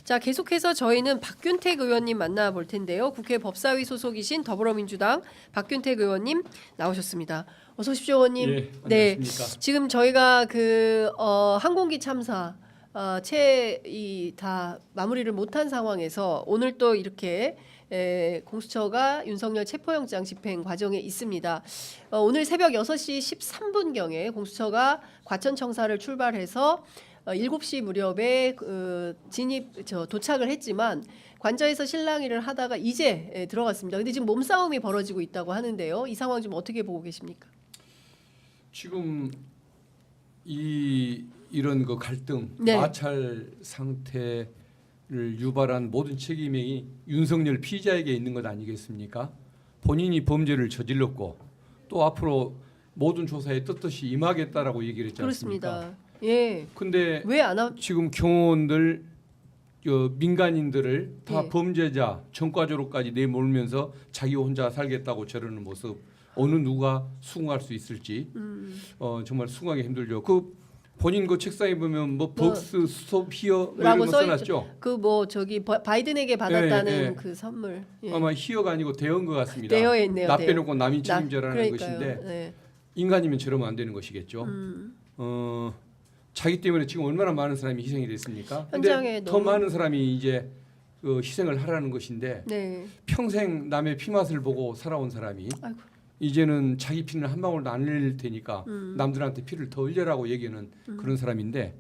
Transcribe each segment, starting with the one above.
자, 계속해서 저희는 박균택 의원님 만나볼 텐데요. 국회 법사위 소속이신 더불어민주당 박균택 의원님 나오셨습니다. 어서 오십시오, 의원님. 예, 안녕하십니까. 지금 저희가 항공기 참사 다 마무리를 못한 상황에서 오늘 또 이렇게 공수처가 윤석열 체포영장 집행 과정에 있습니다. 오늘 새벽 6시 13분경에 공수처가 과천청사를 출발해서 7시 무렵에 도착을 했지만 관저에서 실랑이를 하다가 이제 들어갔습니다. 근데 지금 몸싸움이 벌어지고 있다고 하는데요. 이 상황 좀 어떻게 보고 계십니까? 지금 이런 그 갈등, 네. 마찰 상태를 유발한 모든 책임이 윤석열 피의자에게 있는 것 아니겠습니까? 본인이 범죄를 저질렀고 또 앞으로 모든 조사에 떳떳이 임하겠다라고 얘기를 했지 않습니까? 그렇습니다. 예. 근데 왜 안 하? 지금 경호원들 민간인들을 다 예. 범죄자 전과조로까지 내몰면서 자기 혼자 살겠다고 저러는 모습 어느 누가 수긍할 수 있을지 정말 수긍하기 힘들죠. 그 본인 그 책상에 보면 뭐 벅스 스톱 히어 이런 거 써놨죠. 바이든에게 받았다는 예, 예. 그 선물. 예. 아마 히어가 아니고 대여인 것 같습니다. 되어 있네요. 나 빼놓고 남이 책임져라는 그러니까요. 것인데 네. 인간이면 저러면 안 되는 것이겠죠. 자기 때문에 지금 얼마나 많은 사람이 희생이 됐습니까? 현장에 근데 더 너무- 많은 사람이 이제 그 희생을 하라는 것인데 네. 평생 남의 피맛을 보고 살아온 사람이 아이고. 이제는 자기 피는 한 방울도 안 흘릴 테니까 남들한테 피를 더 흘려라고 얘기하는 그런 사람인데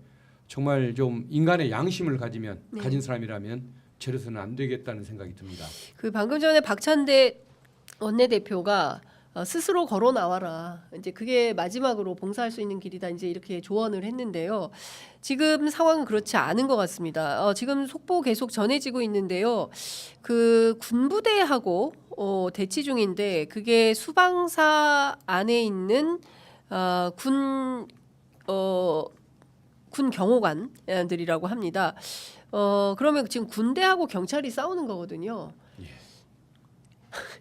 정말 좀 인간의 양심을 네. 가진 사람이라면 저래서는 안 되겠다는 생각이 듭니다. 그 방금 전에 박찬대 원내대표가 스스로 걸어 나와라. 이제 그게 마지막으로 봉사할 수 있는 길이다. 이제 이렇게 조언을 했는데요. 지금 상황은 그렇지 않은 것 같습니다. 지금 속보 계속 전해지고 있는데요. 그 군부대하고 대치 중인데 그게 수방사 안에 있는 군 경호관들이라고 합니다. 그러면 지금 군대하고 경찰이 싸우는 거거든요. 예.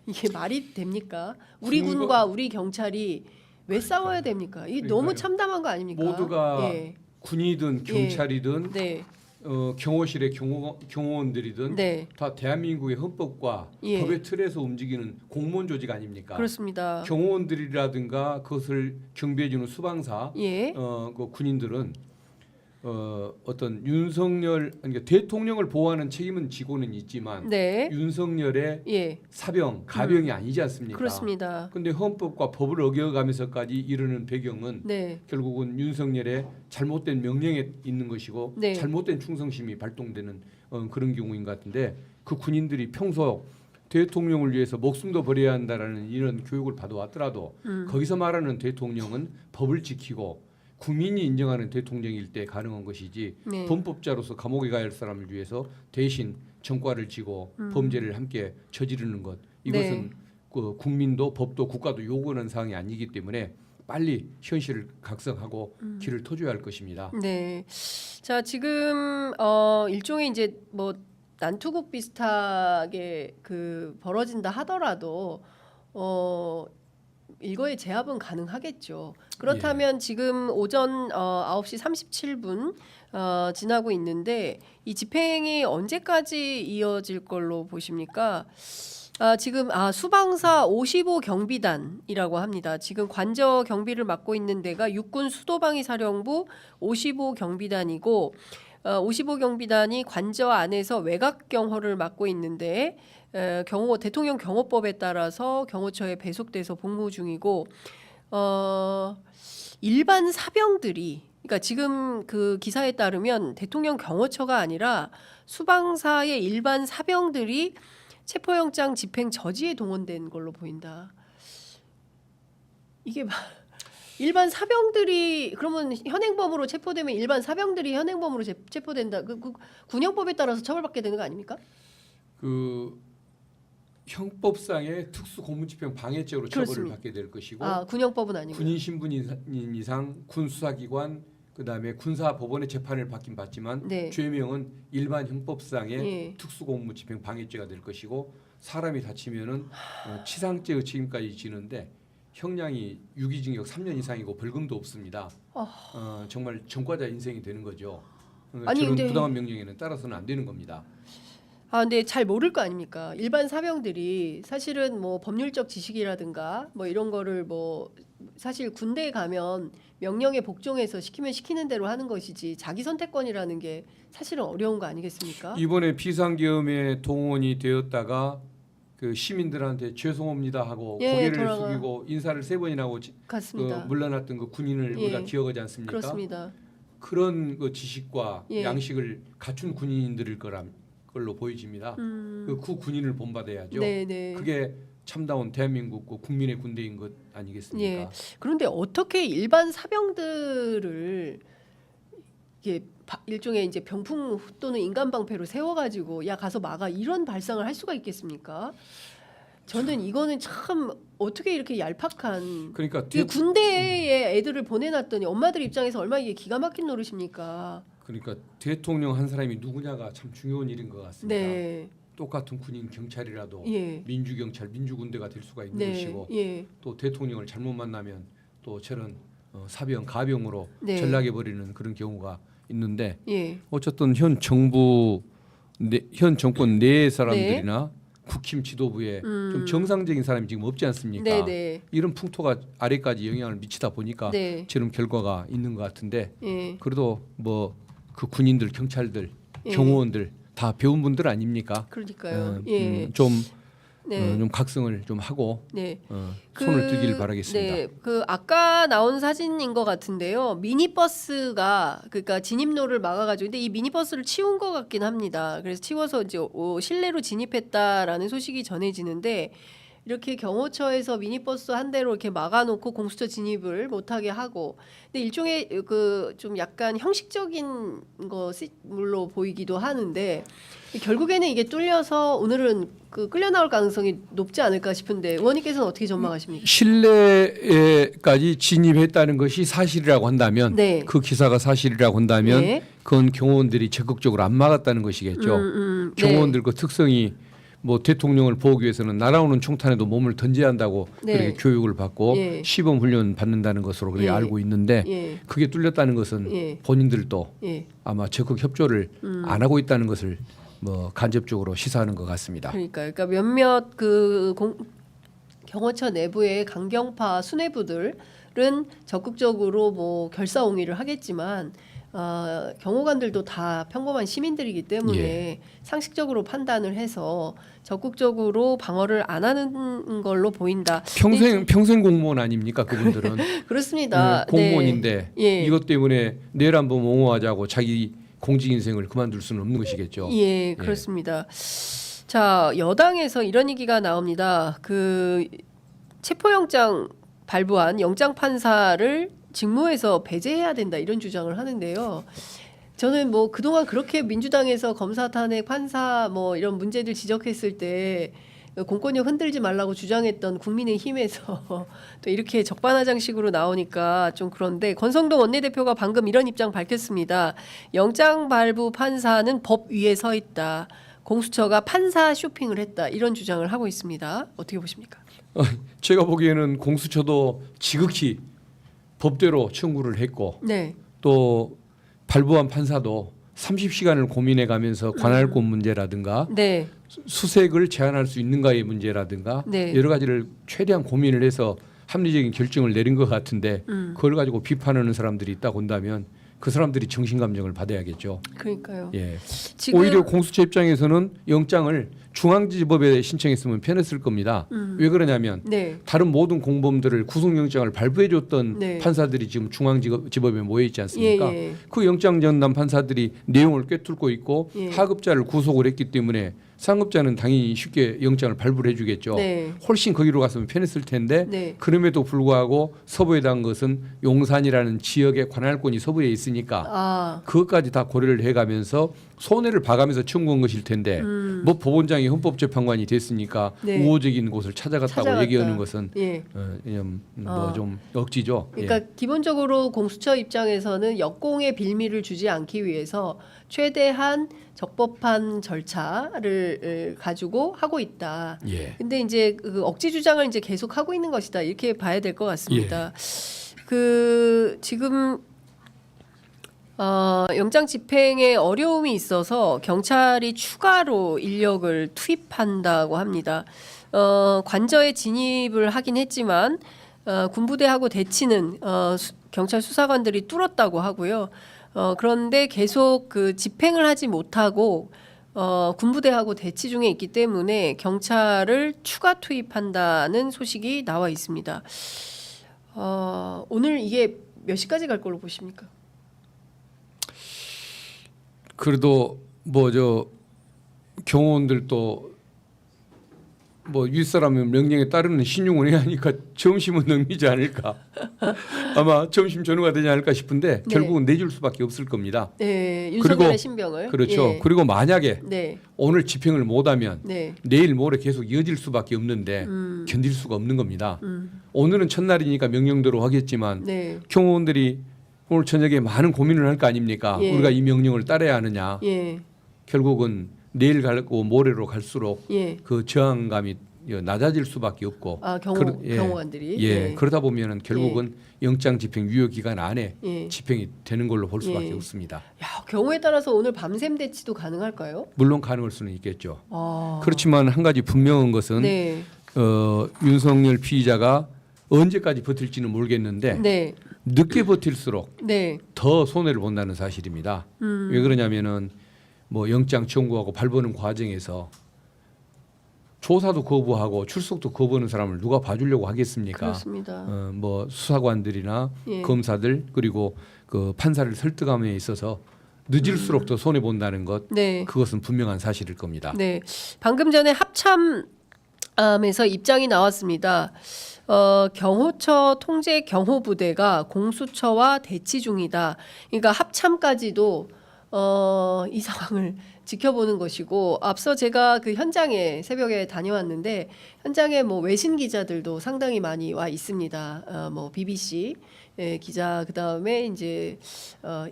이게 말이 됩니까? 우리 군과- 군과 우리 경찰이 왜 싸워야 됩니까? 이게 너무 그러니까요. 참담한 거 아닙니까? 모두가 예. 군이든 경찰이든 네, 경호실의 경호원들이든 네, 다 대한민국의 헌법과 예. 법의 틀에서 움직이는 공무원 조직 아닙니까? 그렇습니다. 경호원들이라든가 그것을 경비해주는 수방사, 예, 그 군인들은 어떤 윤석열 그러니까 대통령을 보호하는 책임은 지고는 있지만 네, 윤석열의 예, 사병, 가병이 아니지 않습니까? 그렇습니다. 근데 헌법과 법을 어겨가면서까지 이르는 배경은 네, 결국은 잘못된 명령에 있는 것이고 네. 잘못된 충성심이 발동되는 그런 경우인 것 같은데 그 군인들이 평소 대통령을 위해서 목숨도 버려야 한다라는 이런 교육을 받아왔더라도 거기서 말하는 대통령은 법을 지키고 국민이 인정하는 대통령일 때 가능한 것이지 네. 범법자로서 감옥에 가야 할 사람을 위해서 대신 전과를 지고 범죄를 함께 저지르는 것 이것은 네. 그 국민도 법도 국가도 요구하는 사항이 아니기 때문에 빨리 현실을 각성하고 길을 터줘야 할 것입니다. 네. 자, 지금 일종의 이제 뭐 난투극 비슷하게 벌어진다 하더라도 일거의 제압은 가능하겠죠. 그렇다면 지금 오전 9시 37분 지나고 있는데 이 집행이 언제까지 이어질 걸로 보십니까? 지금 수방사 55 경비단이라고 합니다. 지금 관저 경비를 맡고 있는 데가 육군 수도방위 사령부 55 경비단이고 55 경비단이 관저 안에서 외곽 경호를 맡고 있는데 대통령 경호법에 따라서 경호처에 배속돼서 복무 중이고 일반 사병들이 그러니까 지금 그 기사에 따르면 대통령 경호처가 아니라 수방사의 일반 사병들이 체포영장 집행 저지에 동원된 걸로 보인다. 이게 일반 사병들이 그러면 현행범으로 체포되면 일반 사병들이 현행범으로 체포된다. 그 군형법에 따라서 처벌받게 되는 거 아닙니까? 그 형법상의 특수고문집행 방해죄로 처벌을 그렇습니다. 받게 될 것이고 군형법은 아니고. 군인 신분인 이상 군수사기관 그다음에 군사법원의 재판을 받긴 받지만 네. 죄명은 일반 형법상의 예. 특수고문집행 방해죄가 될 것이고 사람이 다치면은 치상죄의 책임까지 지는데 형량이 유기징역 3년 이상이고 벌금도 없습니다. 정말 전과자 인생이 되는 거죠. 아니, 저런 근데- 부당한 명령에는 따라서는 안 되는 겁니다. 아, 근데 잘 모를 거 아닙니까? 일반 사병들이 사실은 뭐 법률적 지식이라든가 뭐 이런 거를 뭐 사실 군대에 가면 명령에 복종해서 시키면 시키는 대로 하는 것이지 자기 선택권이라는 게 사실은 어려운 거 아니겠습니까? 이번에 비상계엄에 동원이 되었다가 그 시민들한테 죄송합니다 하고 예, 고개를 돌아가- 숙이고 인사를 3번이나 하고 같습니다. 물러났던 그 군인을 예, 우리가 기억하지 않습니까? 그렇습니다. 그런 그 지식과 예. 양식을 갖춘 군인들일 걸로 보여집니다. 그 군인을 본받아야죠. 네네. 그게 참다운 대한민국 국민의 군대인 것 아니겠습니까? 예. 그런데 어떻게 일반 사병들을 이게 일종의 이제 병풍 또는 인간 방패로 세워가지고 야 가서 막아 이런 발상을 할 수가 있겠습니까? 저는 이거는 참 어떻게 이렇게 얄팍한 그러니까 이 군대에 애들을 보내놨더니 엄마들 입장에서 얼마나 이게 기가 막힌 노릇입니까? 그러니까 대통령 한 사람이 누구냐가 참 중요한 일인 것 같습니다. 네, 똑같은 군인 경찰이라도 예, 민주경찰, 민주군대가 될 수가 있는 네, 것이고 예, 또 대통령을 잘못 만나면 또 저런 사병, 가병으로 네. 전락해 버리는 그런 경우가 있는데 예, 어쨌든 현 정권 내 사람들이나 국힘 지도부에 좀 정상적인 사람이 지금 없지 않습니까? 네, 네, 이런 풍토가 아래까지 영향을 미치다 보니까 네, 저런 결과가 있는 것 같은데 예, 그래도 뭐 그 군인들, 경찰들, 예. 경호원들 다 배운 분들 아닙니까? 그러니까요. 예, 좀, 네, 좀 각성을 좀 하고 네. 손을 들길 바라겠습니다. 네, 그 아까 나온 사진인 것 같은데요. 미니버스가 그러니까 진입로를 막아가지고 근데 이 미니버스를 치운 것 같긴 합니다. 그래서 치워서 이제 실내로 진입했다라는 소식이 전해지는데 이렇게 경호처에서 미니버스 한 대로 이렇게 막아놓고 공수처 진입을 못하게 하고 근데 일종의 그 좀 약간 형식적인 것으로 보이기도 하는데 결국에는 이게 뚫려서 오늘은 그 끌려 나올 가능성이 높지 않을까 싶은데 의원님께서는 어떻게 전망하십니까? 실내에까지 진입했다는 것이 사실이라고 한다면 네. 그 기사가 사실이라고 한다면 네. 그건 경호원들이 적극적으로 안 막았다는 것이겠죠. 네. 경호원들 그 특성이 뭐 대통령을 보호하기 위해서는 날아오는 총탄에도 몸을 던져야 한다고 네. 그렇게 교육을 받고 예. 시범 훈련 받는다는 것으로 그렇게 예. 알고 있는데 예. 그게 뚫렸다는 것은 예. 본인들도 예. 아마 적극 협조를 안 하고 있다는 것을 뭐 간접적으로 시사하는 것 같습니다. 그러니까 몇몇 그 경호처 내부의 강경파 수뇌부들은 적극적으로 뭐 결사옹위를 하겠지만 경호관들도 다 평범한 시민들이기 때문에 예. 상식적으로 판단을 해서 적극적으로 방어를 안 하는 걸로 보인다. 평생 공무원 아닙니까 그분들은 그렇습니다. 공무원인데 네. 예. 이것 때문에 내일 한번 옹호하자고 자기 공직 인생을 그만둘 수는 없는 것이겠죠. 예, 그렇습니다. 자, 여당에서 이런 얘기가 나옵니다. 그 체포영장 발부한 영장 판사를 직무에서 배제해야 된다 이런 주장을 하는데요. 저는 뭐 그동안 그렇게 민주당에서 검사 탄핵 판사 뭐 이런 문제들 지적했을 때 공권력 흔들지 말라고 주장했던 국민의힘에서 또 이렇게 적반하장식으로 나오니까 좀 그런데 권성동 원내대표가 방금 이런 입장 밝혔습니다. 영장 발부 판사는 법 위에 서 있다. 공수처가 판사 쇼핑을 했다. 이런 주장을 하고 있습니다. 어떻게 보십니까? 제가 보기에는 공수처도 지극히 법대로 청구를 했고 네. 또 발부한 판사도 30시간을 고민해 가면서 관할권 문제라든가 네. 수색을 제한할 수 있는가의 문제라든가 네. 여러 가지를 최대한 고민을 해서 합리적인 결정을 내린 것 같은데 그걸 가지고 비판하는 사람들이 있다고 한다면 그 사람들이 정신감정을 받아야겠죠. 그러니까요. 예. 지금 오히려 공수처 입장에서는 영장을 중앙지법에 신청했으면 편했을 겁니다. 왜 그러냐면 네. 다른 모든 공범들을 구속영장을 발부해줬던 네. 판사들이 지금 중앙지법에 모여 있지 않습니까? 예, 예. 그 영장 전담 판사들이 내용을 꿰뚫고 있고 예. 하급자를 구속을 했기 때문에 상급자는 당연히 쉽게 영장을 발부를 해주겠죠. 네. 훨씬 거기로 갔으면 편했을 텐데 네. 그럼에도 불구하고 서부에 단 것은 용산이라는 지역의 관할권이 서부에 있으니까 아, 그것까지 다 고려를 해가면서 손해를 봐가면서 청구한 것일 텐데 뭐 법원장이 헌법재판관이 됐으니까 네. 우호적인 곳을 찾아갔다고 찾아갔다. 얘기하는 것은 예. 뭐 좀 억지죠. 그러니까 예. 기본적으로 공수처 입장에서는 역공의 빌미를 주지 않기 위해서 최대한 적법한 절차를 가지고 하고 있다. 예. 근데 이제 그 억지 주장을 이제 계속 하고 있는 것이다. 이렇게 봐야 될 것 같습니다. 예. 그 지금 영장 집행에 어려움이 있어서 경찰이 추가로 인력을 투입한다고 합니다. 관저에 진입을 하긴 했지만 군부대하고 대치는 경찰 수사관들이 뚫었다고 하고요. 그런데 계속 그 집행을 하지 못하고 군부대하고 대치 중에 있기 때문에 경찰을 추가 투입한다는 소식이 나와 있습니다. 오늘 이게 몇 시까지 갈 걸로 보십니까? 그래도 뭐 저 경호원들도 뭐 윗사람의 명령에 따르는 신용을 해야 하니까 점심은 넘기지 않을까. 아마 점심 전후가 되지 않을까 싶은데 네. 결국은 내줄 수밖에 없을 겁니다. 네, 윤석열의 그리고 신병을. 그렇죠. 예. 그리고 만약에 네, 오늘 집행을 못하면 네, 내일 모레 계속 이어질 수밖에 없는데 견딜 수가 없는 겁니다. 오늘은 첫날이니까 명령대로 하겠지만 네, 경호원들이 오늘 저녁에 많은 고민을 할 거 아닙니까? 예. 우리가 이 명령을 따라야 하느냐. 예, 결국은 내일 갈고 모레로 갈수록 예. 그 저항감이 낮아질 수밖에 없고 경호관들이. 예. 그러다 보면은 결국은 영장 집행 유효 기간 안에 예. 집행이 되는 걸로 볼 수밖에 예. 없습니다. 야, 경우에 따라서 오늘 밤샘 대치도 가능할까요? 물론 가능할 수는 있겠죠. 아, 그렇지만 한 가지 분명한 것은 네, 윤석열 피의자가 언제까지 버틸지는 모르겠는데 네, 늦게 버틸수록 네, 더 손해를 본다는 사실입니다. 왜 그러냐면은 뭐 영장 청구하고 발부하는 과정에서 조사도 거부하고 출석도 거부하는 사람을 누가 봐주려고 하겠습니까? 그렇습니다. 뭐 수사관들이나 예. 검사들 그리고 그 판사를 설득함에 있어서 늦을수록 더 손해 본다는 것 네, 그것은 분명한 사실일 겁니다. 네. 방금 전에 합참에서 입장이 나왔습니다. 경호처 통제 경호부대가 공수처와 대치 중이다. 그러니까 합참까지도 이 상황을 지켜보는 것이고 앞서 제가 그 현장에 새벽에 다녀왔는데 현장에 뭐 외신 기자들도 상당히 많이 와 있습니다. 뭐 BBC 기자 그다음에 이제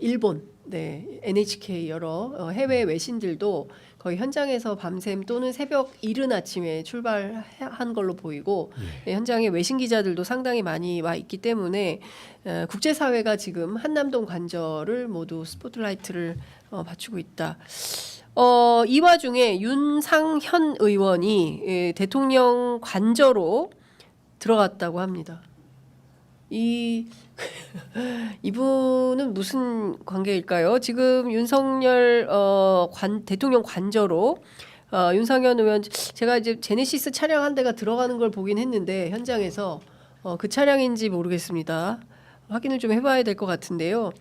일본 NHK 여러 해외 외신들도 거의 현장에서 밤샘 또는 새벽 이른 아침에 출발한 걸로 보이고 현장에 외신 기자들도 상당히 많이 와 있기 때문에 국제사회가 지금 한남동 관저를 모두 스포트라이트를 맞추고 있다. 이 와중에 윤상현 의원이 대통령 관저로 들어갔다고 합니다. 이분은 무슨 관계일까요? 지금 윤석열 대통령 관저로 윤상현 의원 제가 이제 제네시스 차량 한 대가 들어가는 걸 보긴 했는데 현장에서 그 차량인지 모르겠습니다. 확인을 좀 해봐야 될 것 같은데요.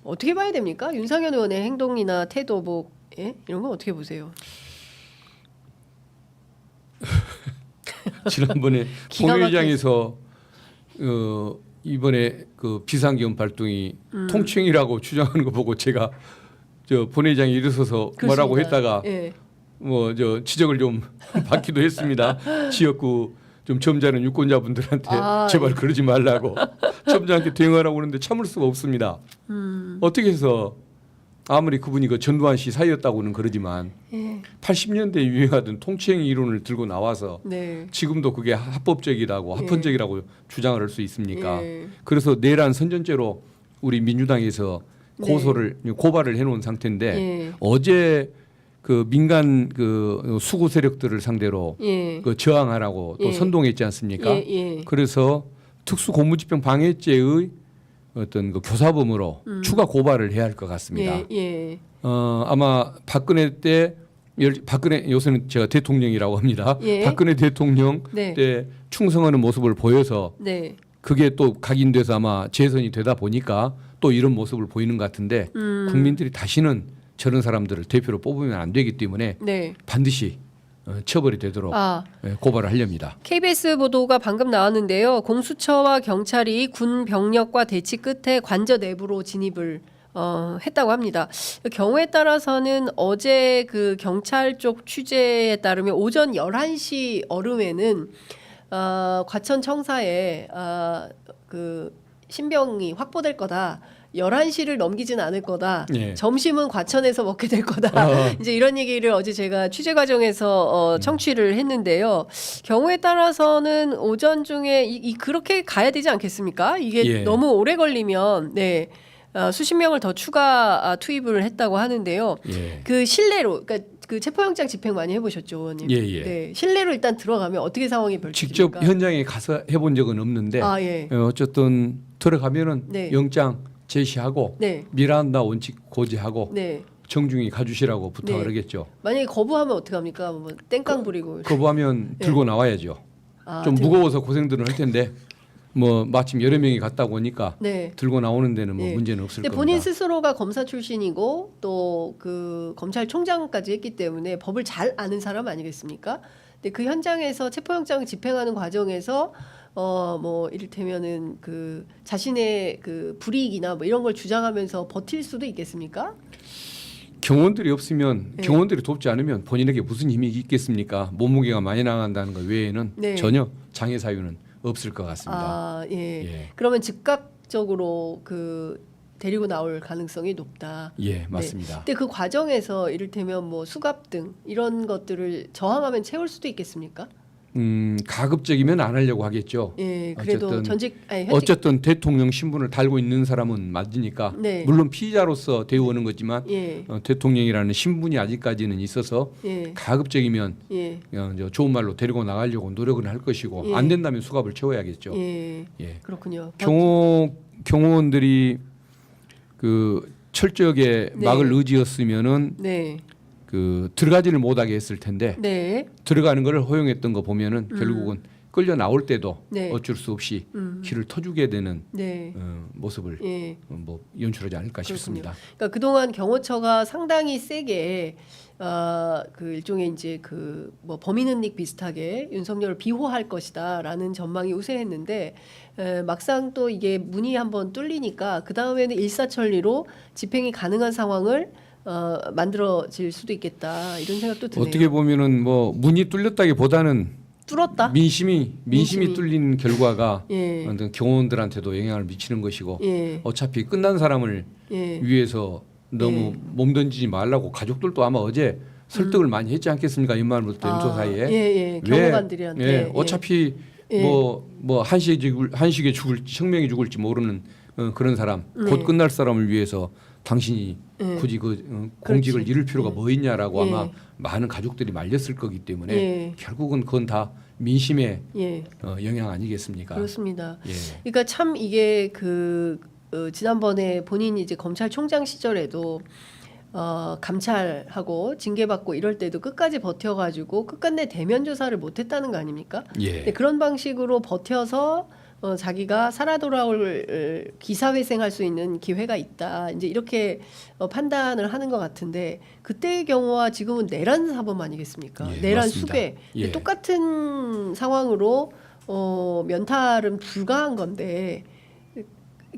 어떻게 봐야 됩니까? 윤상현 의원의 행동이나 태도 뭐 이런 건 어떻게 보세요? 지난번에 기가 본회의장에서 이번에 그 비상계엄 발동이 통칭이라고 주장하는 거 보고 제가 저 본회의장에 일어서서 뭐라고 했다가 예. 뭐 저 지적을 좀 받기도 했습니다. 지역구 좀 점잖은 유권자분들한테 제발 그러지 말라고 점잖게 대응하라고 그러는데 참을 수가 없습니다. 어떻게 해서 아무리 그분이 그 전두환 씨 사이였다고는 그러지만 80년대에 유행하던 통치행 이론을 들고 나와서 네. 지금도 그게 합법적이라고 합헌적이라고 주장을 할 수 있습니까? 예. 그래서 내란 선전죄로 우리 민주당에서 고발을 해놓은 상태인데 예. 어제 그 민간 그 수구 세력들을 상대로 예. 그 저항하라고 또 예. 선동했지 않습니까? 예. 그래서 특수 공무집행 방해죄의 어떤 그 교사범으로 추가 고발을 해야 할 것 같습니다. 예. 아마 박근혜 때 박근혜 요새는 제가 대통령이라고 합니다. 예. 박근혜 대통령 네. 때 충성하는 모습을 보여서 네. 그게 또 각인돼서 아마 재선이 되다 보니까 또 이런 모습을 보이는 것 같은데 국민들이 다시는 저런 사람들을 대표로 뽑으면 안 되기 때문에 네. 반드시 처벌이 되도록 고발을 하렵니다. KBS 보도가 방금 나왔는데요. 공수처와 경찰이 군 병력과 대치 끝에 관저 내부로 진입을 했다고 합니다. 경우에 따라서는 어제 그 경찰 쪽 취재에 따르면 오전 11시 얼음에는 과천 청사에 그 신병이 확보될 거다 11시를 넘기진 않을 거다. 예. 점심은 과천에서 먹게 될 거다. 이제 이런 얘기를 어제 제가 취재 과정에서 청취를 했는데요. 경우에 따라서는 오전 중에 그렇게 가야 되지 않겠습니까? 이게 예. 너무 오래 걸리면 네. 수십 명을 더 추가 투입을 했다고 하는데요. 예. 그 실내로 그러니까 그 체포영장 집행 많이 해보셨죠, 의원님? 예, 예. 네, 실내로 일단 들어가면 어떻게 상황이 펼쳐집니까? 직접 현장에 가서 해본 적은 없는데 아, 예. 어쨌든 들어가면은 네. 영장 제시하고 네. 미란다 원칙 고지하고 네. 정중히 가주시라고 부탁을 네. 하겠죠. 만약에 거부하면 어떻게 합니까? 뭐 땡깡 부리고. 거부하면 네. 들고 나와야죠. 아, 좀 무거워서 고생들은 할 텐데 뭐 마침 여러 명이 갔다 오니까 네. 들고 나오는 데는 뭐 네. 문제는 없을 근데 겁니다. 본인 스스로가 검사 출신이고 또 그 검찰총장까지 했기 때문에 법을 잘 아는 사람 아니겠습니까? 근데 그 현장에서 체포영장 집행하는 과정에서 뭐 이를테면은 그 자신의 그 불이익이나 뭐 이런 걸 주장하면서 버틸 수도 있겠습니까? 경호원들이 없으면 네. 경호원들이 돕지 않으면 본인에게 무슨 힘이 있겠습니까? 몸무게가 많이 나간다는 것 외에는 네. 전혀 장애 사유는 없을 것 같습니다. 아, 예. 예. 그러면 즉각적으로 그 데리고 나올 가능성이 높다. 예, 맞습니다. 근데 그 과정에서 이를테면 뭐 수갑 등 이런 것들을 저항하면 채울 수도 있겠습니까? 가급적이면 안 하려고 하겠죠. 예, 그래도 어쨌든 전직 아니 현직 어쨌든 대통령 신분을 달고 있는 사람은 맞으니까 네. 물론 피의자로서 대우하는 거지만 예, 대통령이라는 신분이 아직까지는 있어서 예, 가급적이면 예, 이제 좋은 말로 데리고 나가려고 노력은 할 것이고 예. 안 된다면 수갑을 채워야겠죠. 예, 예. 그렇군요. 경호원들이 그 철저하게 네. 막을 의지였으면은 네, 그 들어가지를 못하게 했을 텐데 네, 들어가는 것을 허용했던 거 보면은 결국은 끌려 나올 때도 네. 어쩔 수 없이 길을 터주게 되는 네, 모습을 예. 뭐 연출하지 않을까 그렇군요. 싶습니다. 그러니까 그동안 경호처가 상당히 세게 그 일종의 이제 그 뭐 범인은닉 비슷하게 윤석열을 비호할 것이다라는 전망이 우세했는데 막상 또 이게 문이 한번 뚫리니까 그 다음에는 일사천리로 집행이 가능한 상황을 만들어질 수도 있겠다 이런 생각도 드네요. 어떻게 보면은 뭐 문이 뚫렸다기보다는 뚫었다? 민심이 민심이. 뚫린 결과가 예, 경호원들한테도 영향을 미치는 것이고 예, 어차피 끝난 사람을 예, 위해서 너무 몸 던지지 말라고 가족들도 아마 어제 설득을 많이 했지 않겠습니까? 연말부터 연초 사이에. 예, 예, 경호관들한테. 예, 어차피 예. 뭐 한식에 죽을지 생명이 죽을지 모르는 그런 사람 네. 곧 끝날 사람을 위해서 당신이 예. 굳이 공직을 그렇지. 잃을 필요가 예. 뭐 있냐라고 예. 아마 많은 가족들이 말렸을 거기 때문에 예. 결국은 그건 다 민심의 예, 영향 아니겠습니까? 그렇습니다. 예. 그러니까 참 이게 그 지난번에 본인이 이제 검찰총장 시절에도 감찰하고 징계받고 이럴 때도 끝까지 버텨가지고 끝끝내 대면 조사를 못했다는 거 아닙니까? 예. 근데 그런 방식으로 버텨서 자기가 살아 돌아올 기사회생할 수 있는 기회가 있다. 이제 이렇게 판단을 하는 것 같은데 그때의 경우와 지금은 내란 사범 아니겠습니까? 예, 내란 맞습니다. 수배. 근데 예. 똑같은 상황으로 면탈은 불가한 건데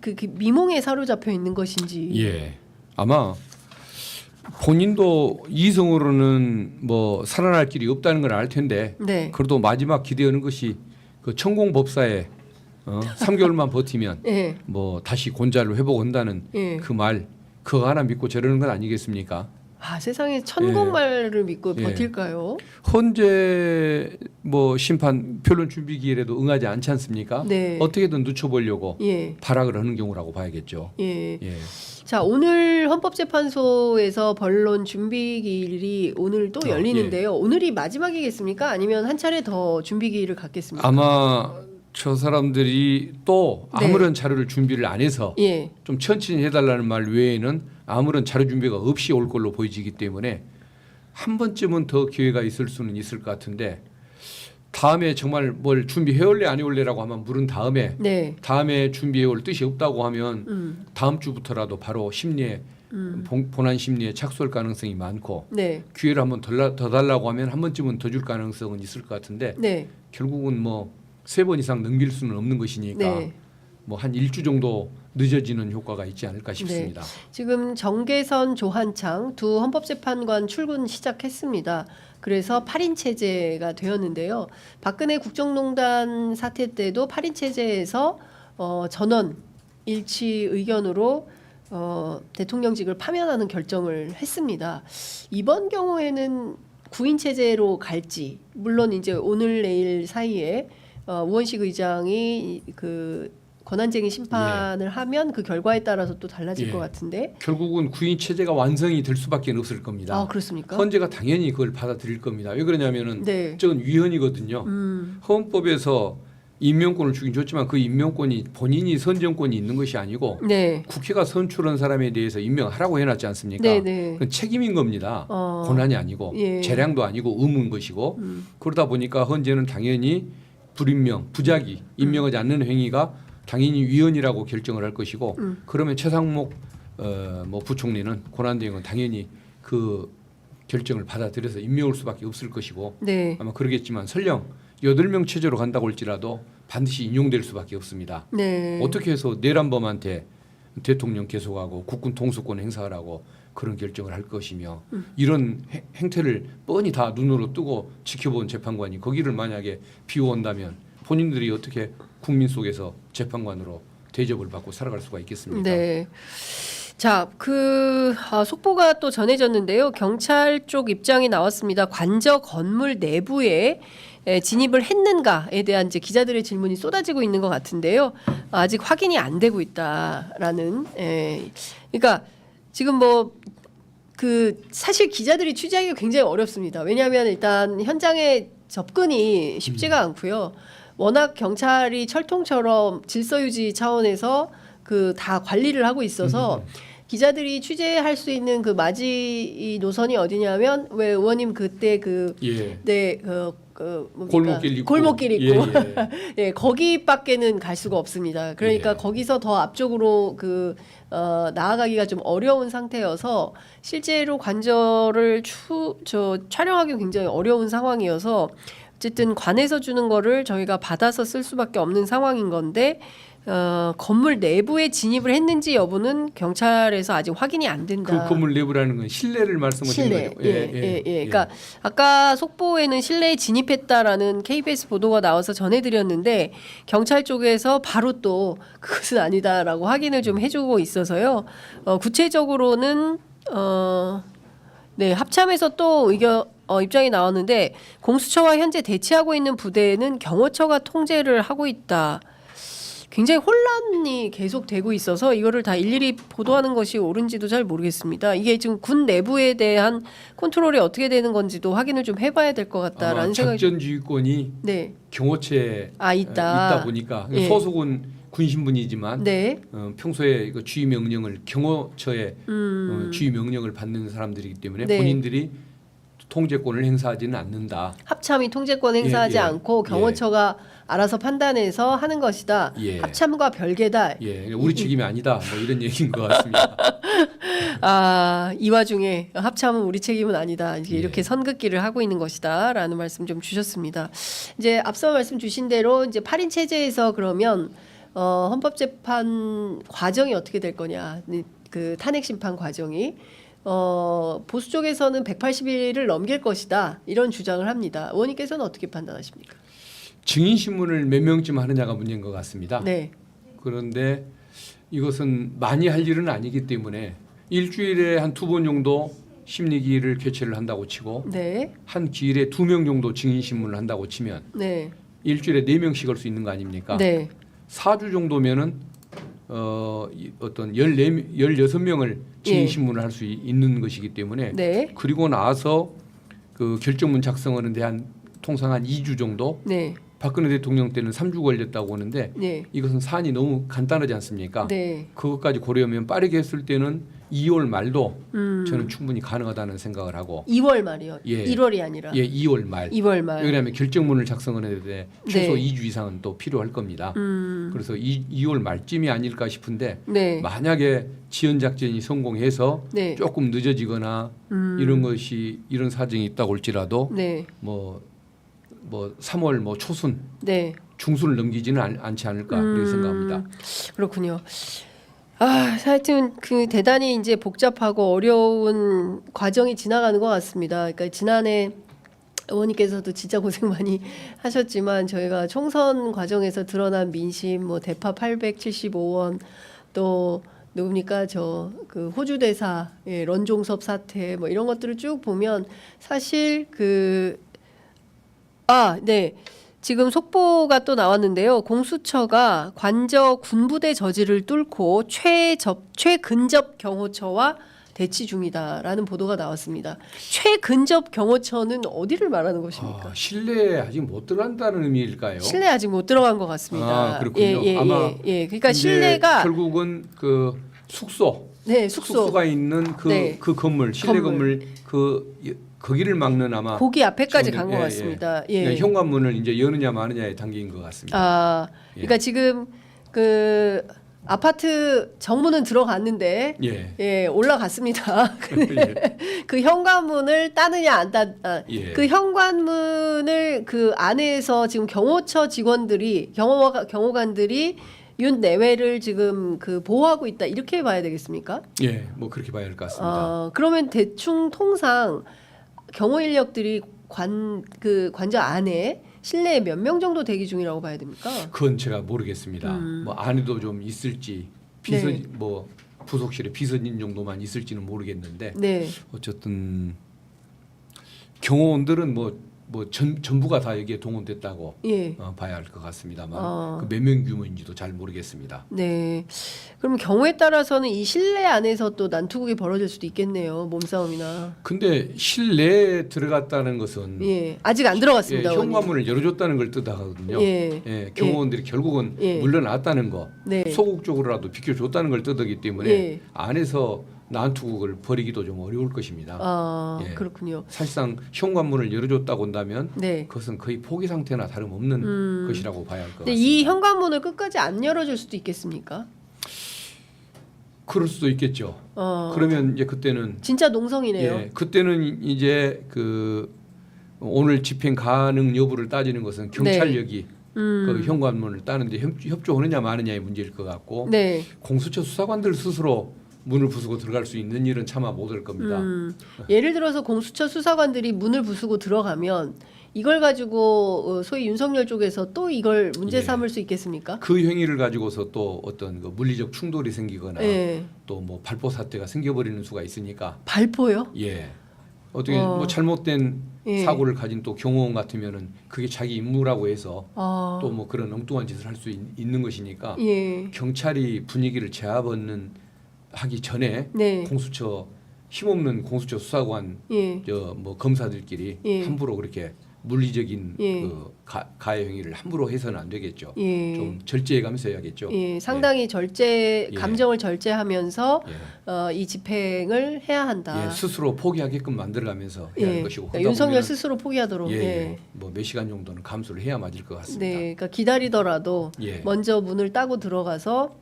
그 미몽에 사로잡혀 있는 것인지. 예. 아마 본인도 이성으로는 뭐 살아날 길이 없다는 걸 알 텐데 네. 그래도 마지막 기대하는 것이 그 천공법사에 3개월만 버티면 예. 뭐 다시 권좌를 회복한다는 예. 그 말 그거 하나 믿고 저러는 건 아니겠습니까? 아, 세상에 천공말을 믿고 예. 버틸까요? 헌재 뭐 심판 변론 준비 기일에도 응하지 않지 않습니까? 네. 어떻게든 늦춰보려고 예. 발악을 하는 경우라고 봐야겠죠. 예. 예. 자, 오늘 헌법재판소에서 변론 준비기일이 오늘 또 열리는데요. 오늘이 마지막이겠습니까? 아니면 한 차례 더 준비기일을 갖겠습니까? 아마 저 사람들이 또 네. 아무런 자료를 준비를 안 해서 예. 좀 천천히 해달라는 말 외에는 아무런 자료 준비가 없이 올 걸로 보이지기 때문에 한 번쯤은 더 기회가 있을 수는 있을 것 같은데 다음에 정말 뭘 준비해올래 안 해올래라고 하면 물은 다음에 네. 다음에 준비해올 뜻이 없다고 하면 다음 주부터라도 바로 심리에 본안 심리에 착수할 가능성이 많고 네. 기회를 한번 더 달라고 하면 한 번쯤은 더 줄 가능성은 있을 것 같은데 네. 결국은 뭐 3번 이상 넘길 수는 없는 것이니까 네. 뭐 한 일주 정도 늦어지는 효과가 있지 않을까 싶습니다. 지금 정계선, 조한창 두 헌법재판관 출근 시작했습니다. 그래서 8인 체제가 되었는데요. 박근혜 국정농단 사태 때도 8인 체제에서 전원 일치 의견으로 대통령직을 파면하는 결정을 했습니다. 이번 경우에는 구인 체제로 갈지, 물론 이제 오늘 내일 사이에 우원식 의장이 그 권한쟁의 심판을 하면 그 결과에 따라서 또 달라질 것 같은데 결국은 구인 체제가 완성이 될 수밖에 없을 겁니다. 아 그렇습니까? 헌재가 당연히 그걸 받아들일 겁니다. 왜 그러냐면은 네. 저건 위헌이거든요. 헌법에서 임명권을 주긴 줬지만 그 임명권이 본인이 선정권이 있는 것이 아니고 네. 국회가 선출한 사람에 대해서 임명하라고 해놨지 않습니까? 네, 네. 그건 책임인 겁니다. 권한이 아니고 예. 재량도 아니고 의무인 것이고 그러다 보니까 헌재는 당연히 불임명, 부작위, 임명하지 않는 행위가 당연히 위헌이라고 결정을 할 것이고 그러면 최상목 뭐 부총리는 권한대행은 당연히 그 결정을 받아들여서 임명할 수밖에 없을 것이고 네. 아마 그러겠지만 설령 8명 체제로 간다고 할지라도 반드시 인용될 수밖에 없습니다. 네. 어떻게 해서 내란범한테 대통령 계속하고 국군 통수권 행사하라고 그런 결정을 할 것이며 이런 행태를 뻔히 다 눈으로 뜨고 지켜본 재판관이 거기를 만약에 비워온다면 본인들이 어떻게 국민 속에서 재판관으로 대접을 받고 살아갈 수가 있겠습니까? 네. 자, 속보가 또 전해졌는데요. 경찰 쪽 입장이 나왔습니다. 관저 건물 내부에 진입을 했는가에 대한 이제 기자들의 질문이 쏟아지고 있는 것 같은데요. 아직 확인이 안 되고 있다라는. 그러니까 지금 사실 기자들이 취재하기가 굉장히 어렵습니다. 왜냐하면 일단 현장에 접근이 쉽지가 않고요. 워낙 경찰이 철통처럼 질서 유지 차원에서 다 관리를 하고 있어서 기자들이 취재할 수 있는 그 맞이 노선이 어디냐면 왜 의원님 그때 골목길 있고 예, 거기밖에는 갈 수가 없습니다. 그러니까 거기서 더 앞쪽으로 나아가기가 좀 어려운 상태여서 실제로 관저를 촬영하기 굉장히 어려운 상황이어서 어쨌든 관에서 주는 거를 저희가 받아서 쓸 수밖에 없는 상황인 건데 건물 내부에 진입을 했는지 여부는 경찰에서 아직 확인이 안 된다. 그 건물 내부라는 건 실내를 말씀하시는 거죠? 예. 그러니까 아까 속보에는 실내에 진입했다라는 KBS 보도가 나와서 전해드렸는데 경찰 쪽에서 바로 또 그것은 아니다라고 확인을 좀 해주고 있어서요. 구체적으로는 합참에서 또 입장이 나왔는데 공수처와 현재 대치하고 있는 부대에는 경호처가 통제를 하고 있다. 굉장히 혼란이 계속되고 있어서 이거를 다 일일이 보도하는 것이 옳은지도 잘 모르겠습니다. 이게 지금 군 내부에 대한 컨트롤이 어떻게 되는 건지도 확인을 좀 해봐야 될 것 같다라는 생각이. 작전지휘권이 있다. 경호처에 있다 보니까 소속은 군 신분이지만 평소에 이거 지휘 명령을 경호처에 지휘 명령을 받는 사람들이기 때문에 본인들이 통제권을 행사하지는 않는다. 합참이 통제권 행사하지 않고 경호처가 알아서 판단해서 하는 것이다. 합참과 별개다. 우리 책임이 아니다. 뭐 이런 얘기인 것 같습니다. 이 와중에 합참은 우리 책임은 아니다. 이렇게 선긋기를 하고 있는 것이다라는 말씀 좀 주셨습니다. 이제 앞서 말씀 주신 대로 이제 8인 체제에서 그러면 헌법재판 과정이 어떻게 될 거냐? 그 탄핵 심판 과정이 보수 쪽에서는 180일을 넘길 것이다 이런 주장을 합니다. 의원님께서는 어떻게 판단하십니까? 증인 신문을 몇 명쯤 하느냐가 문제인 것 같습니다. 그런데 이것은 많이 할 일은 아니기 때문에 일주일에 한 2번 정도 심리기를 개최를 한다고 치고 한 기일에 2명 정도 증인 신문을 한다고 치면 일주일에 4명씩 할 수 있는 거 아닙니까? 4주 정도면은 어떤 16명을 증인 신문을 할 수 있는 것이기 때문에 그리고 나서 그 결정문 작성하는 데 통상 한 2주 정도 박근혜 대통령 때는 3주 걸렸다고 하는데 이것은 사안이 너무 간단하지 않습니까? 그것까지 고려하면 빠르게 했을 때는 2월 말도 저는 충분히 가능하다는 생각을 하고 2월 말이요? 1월이 아니라 2월 말. 2월 말. 왜냐하면 결정문을 작성하는데 최소 2주 이상은 또 필요할 겁니다. 그래서 2월 말쯤이 아닐까 싶은데 만약에 지연 작전이 성공해서 조금 늦어지거나 이런 사정이 있다고 할지라도 뭐 3월 초순 중순을 넘기지는 않지 않을까 그렇게 생각합니다. 그렇군요. 하여튼 대단히 이제 복잡하고 어려운 과정이 지나가는 것 같습니다. 그러니까 지난해 의원님께서도 진짜 고생 많이 하셨지만 저희가 총선 과정에서 드러난 민심, 대파 875원 또 누굽니까 저 그 호주 대사 예, 런종섭 사태 뭐 이런 것들을 쭉 보면 사실 네. 지금 속보가 또 나왔는데요. 공수처가 관저 군부대 저지를 뚫고 최근접 경호처와 대치 중이다라는 보도가 나왔습니다. 최근접 경호처는 어디를 말하는 것입니까? 실내에 아직 못 들어간다는 의미일까요? 실내 아직 못 들어간 것 같습니다. 그렇군요. 아마 그러니까 이제 실내가 결국은 그 숙소, 네, 숙소가 있는 그, 네. 그 건물, 실내 건물 거기를 막는 아마 거기 앞에까지 지금, 간 것 같습니다. 예. 네, 현관문을 이제 여느냐 마느냐에 담긴 것 같습니다. 그러니까 지금 그 아파트 정문은 들어갔는데 예. 올라갔습니다. 예. 그 현관문을 따느냐 안 따, 예. 그 현관문을 그 안에서 지금 경호처 직원들이 경호관들이 윤 내외를 지금 그 보호하고 있다 이렇게 봐야 되겠습니까? 예, 뭐 그렇게 봐야 할 것 같습니다. 그러면 대충 통상 경호 인력들이 관저 안에 실내에 몇 명 정도 대기 중이라고 봐야 됩니까? 그건 제가 모르겠습니다. 뭐 안에도 좀 있을지 네. 뭐 부속실에 비서진 정도만 있을지는 모르겠는데 네. 어쨌든 경호원들은 전부가 다 여기에 동원됐다고 예. 봐야 할 것 같습니다만 그 몇 명 규모인지도 잘 모르겠습니다. 네. 그럼 경우에 따라서는 이 실내 안에서 또 난투극이 벌어질 수도 있겠네요. 몸싸움이나. 근데 실내에 들어갔다는 것은 예. 아직 안 들어갔습니다. 예, 현관문을 열어줬다는 걸 뜻하거든요. 예. 경호원들이 결국은 예. 물러났다는 거, 네. 소극적으로라도 비켜줬다는 걸 뜻하기 때문에 예. 안에서 난투극을 벌이기도 좀 어려울 것입니다. 예. 그렇군요. 사실상 현관문을 열어줬다고 한다면 네. 그것은 거의 포기 상태나 다름없는 것이라고 봐야 할 것 근데 같습니다. 이 현관문을 끝까지 안 열어줄 수도 있겠습니까? 그럴 수도 있겠죠. 그러면 이제 그때는 진짜 농성이네요. 예, 그때는 이제 그 오늘 집행 가능 여부를 따지는 것은 경찰력이 그 현관문을 따는데 협조하느냐 마느냐의 문제일 것 같고 네. 공수처 수사관들 스스로 문을 부수고 들어갈 수 있는 일은 차마 못할 겁니다. 예를 들어서 공수처 수사관들이 문을 부수고 들어가면 이걸 가지고 소위 윤석열 쪽에서 또 이걸 문제 삼을 수 있겠습니까? 그 행위를 가지고서 또 어떤 그 물리적 충돌이 생기거나 예. 또 뭐 발포 사태가 생겨버리는 수가 있으니까 발포요? 예 어떻게 뭐 잘못된 예. 사고를 가진 또 경호원 같으면은 그게 자기 임무라고 해서 또 뭐 그런 엉뚱한 짓을 할 수 있는 것이니까 예. 경찰이 분위기를 제압하는 하기 전에 네. 공수처 힘없는 공수처 수사관 예. 저 뭐 검사들끼리 예. 함부로 그렇게 물리적인 예. 그 가해 행위를 함부로 해서는 안 되겠죠. 예. 좀 절제해가면서 해야겠죠. 예, 상당히 감정을 절제하면서 예. 이 집행을 해야 한다. 예, 스스로 포기하게끔 만들어가면서 해야 할 예. 것이고 그러니까 윤석열 스스로 포기하도록. 예, 뭐 몇 시간 정도는 감수를 해야 맞을 것 같습니다. 네, 그러니까 기다리더라도 예. 먼저 문을 따고 들어가서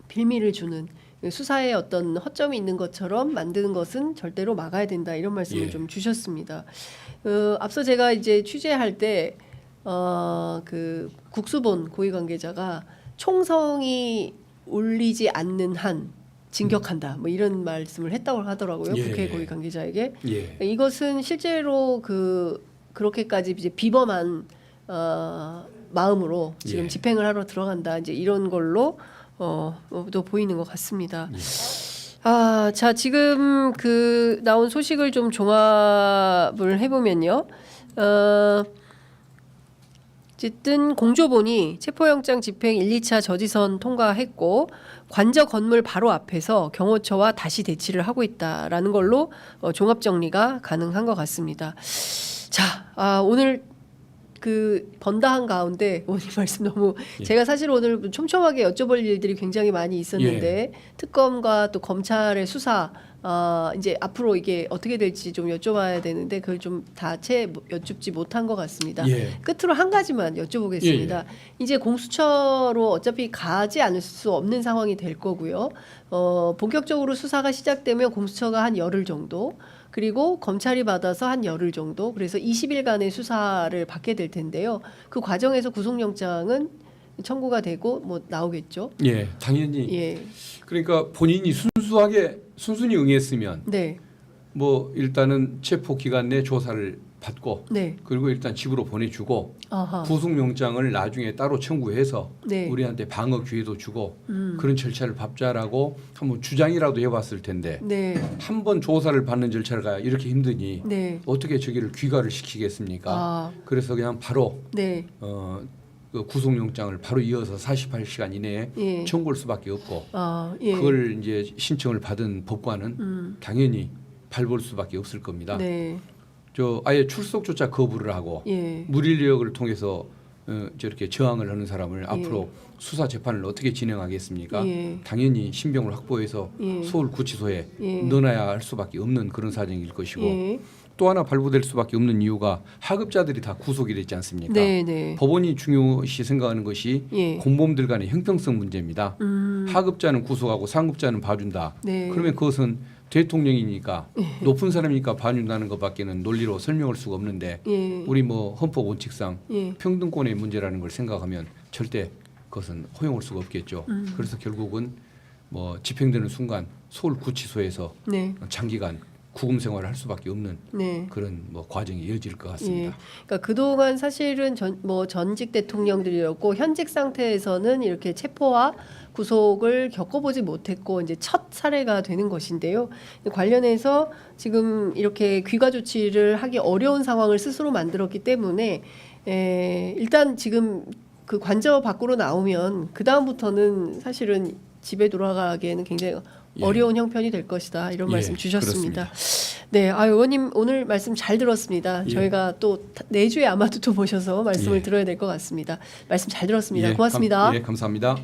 빌미를 주는 수사에 어떤 허점이 있는 것처럼 만드는 것은 절대로 막아야 된다 이런 말씀을 예. 좀 주셨습니다. 앞서 제가 이제 취재할 때 그 국수본 고위 관계자가 총성이 울리지 않는 한 진격한다 뭐 이런 말씀을 했다고 하더라고요. 예. 국회 고위 관계자에게. 예. 이것은 실제로 그렇게까지 이제 비범한 마음으로 지금 예. 집행을 하러 들어간다 이제 이런 걸로 또 보이는 것 같습니다. 예. 자 지금 그 나온 소식을 좀 종합을 해보면요. 어쨌든 공조본이 체포영장 집행 1, 2차 저지선 통과했고 관저 건물 바로 앞에서 경호처와 다시 대치를 하고 있다라는 걸로 종합 정리가 가능한 것 같습니다. 자, 오늘 그 번다한 가운데 오늘 말씀 너무 제가 사실 오늘 촘촘하게 여쭤볼 일들이 굉장히 많이 있었는데 특검과 또 검찰의 수사 이제 앞으로 이게 어떻게 될지 좀 여쭤봐야 되는데 그걸 좀 다 여쭙지 못한 것 같습니다. 예. 끝으로 한 가지만 여쭤보겠습니다. 이제 공수처로 어차피 가지 않을 수 없는 상황이 될 거고요. 본격적으로 수사가 시작되면 공수처가 한 열흘 정도 그리고 검찰이 받아서 한 열흘 정도 그래서 20일간의 수사를 받게 될 텐데요. 그 과정에서 구속영장은 청구가 되고 뭐 나오겠죠. 예, 당연히. 예. 그러니까 본인이 순순히 응했으면 네. 뭐 일단은 체포 기간 내 조사를 받고 네. 그리고 일단 집으로 보내주고 아하. 구속영장을 나중에 따로 청구해서 네. 우리한테 방어 기회도 주고 그런 절차를 밟자라고 한번 주장이라도 해봤을 텐데 네. 한 번 조사를 받는 절차가 이렇게 힘드니 네. 어떻게 저기를 귀가를 시키겠습니까? 아. 그래서 그냥 바로 네. 그 구속영장을 바로 이어서 48시간 이내에 예. 청구할 수밖에 없고 아, 예. 그걸 이제 신청을 받은 법관은 당연히 밟을 수밖에 없을 겁니다. 네. 저 아예 출석조차 거부를 하고 예. 무리력을 통해서 저렇게 저항을 하는 사람을 예. 앞으로 수사 재판을 어떻게 진행하겠습니까? 예. 당연히 신병을 확보해서 예. 서울구치소에 예. 넣어놔야 할 수밖에 없는 그런 사정일 것이고 예. 또 하나 발부될 수밖에 없는 이유가 하급자들이 다 구속이 됐지 않습니까? 네, 네. 법원이 중요시 생각하는 것이 예. 공범들 간의 형평성 문제입니다. 하급자는 구속하고 상급자는 봐준다. 네. 그러면 그것은 대통령이니까 높은 사람이니까 봐준다는 것밖에는 논리로 설명할 수가 없는데 예. 우리 뭐 헌법 원칙상 예. 평등권의 문제라는 걸 생각하면 절대 그것은 허용할 수가 없겠죠. 그래서 결국은 뭐 집행되는 순간 서울구치소에서 네. 장기간 구금 생활을 할 수밖에 없는 네. 그런 뭐 과정이 이어질 것 예. 같습니다. 그러니까 그동안 사실은 전직 대통령들이었고 현직 상태에서는 이렇게 체포와 구속을 겪어보지 못했고 이제 첫 사례가 되는 것인데요. 관련해서 지금 이렇게 귀가 조치를 하기 어려운 상황을 스스로 만들었기 때문에 일단 지금 그 관저 밖으로 나오면 그 다음부터는 사실은 집에 돌아가기에는 굉장히 예. 어려운 형편이 될 것이다 이런 예, 말씀 주셨습니다. 그렇습니다. 네, 의원님 오늘 말씀 잘 들었습니다. 예. 저희가 또 내주에 아마도 또 모셔서 말씀을 예. 들어야 될 것 같습니다. 말씀 잘 들었습니다. 예, 고맙습니다. 감사합니다.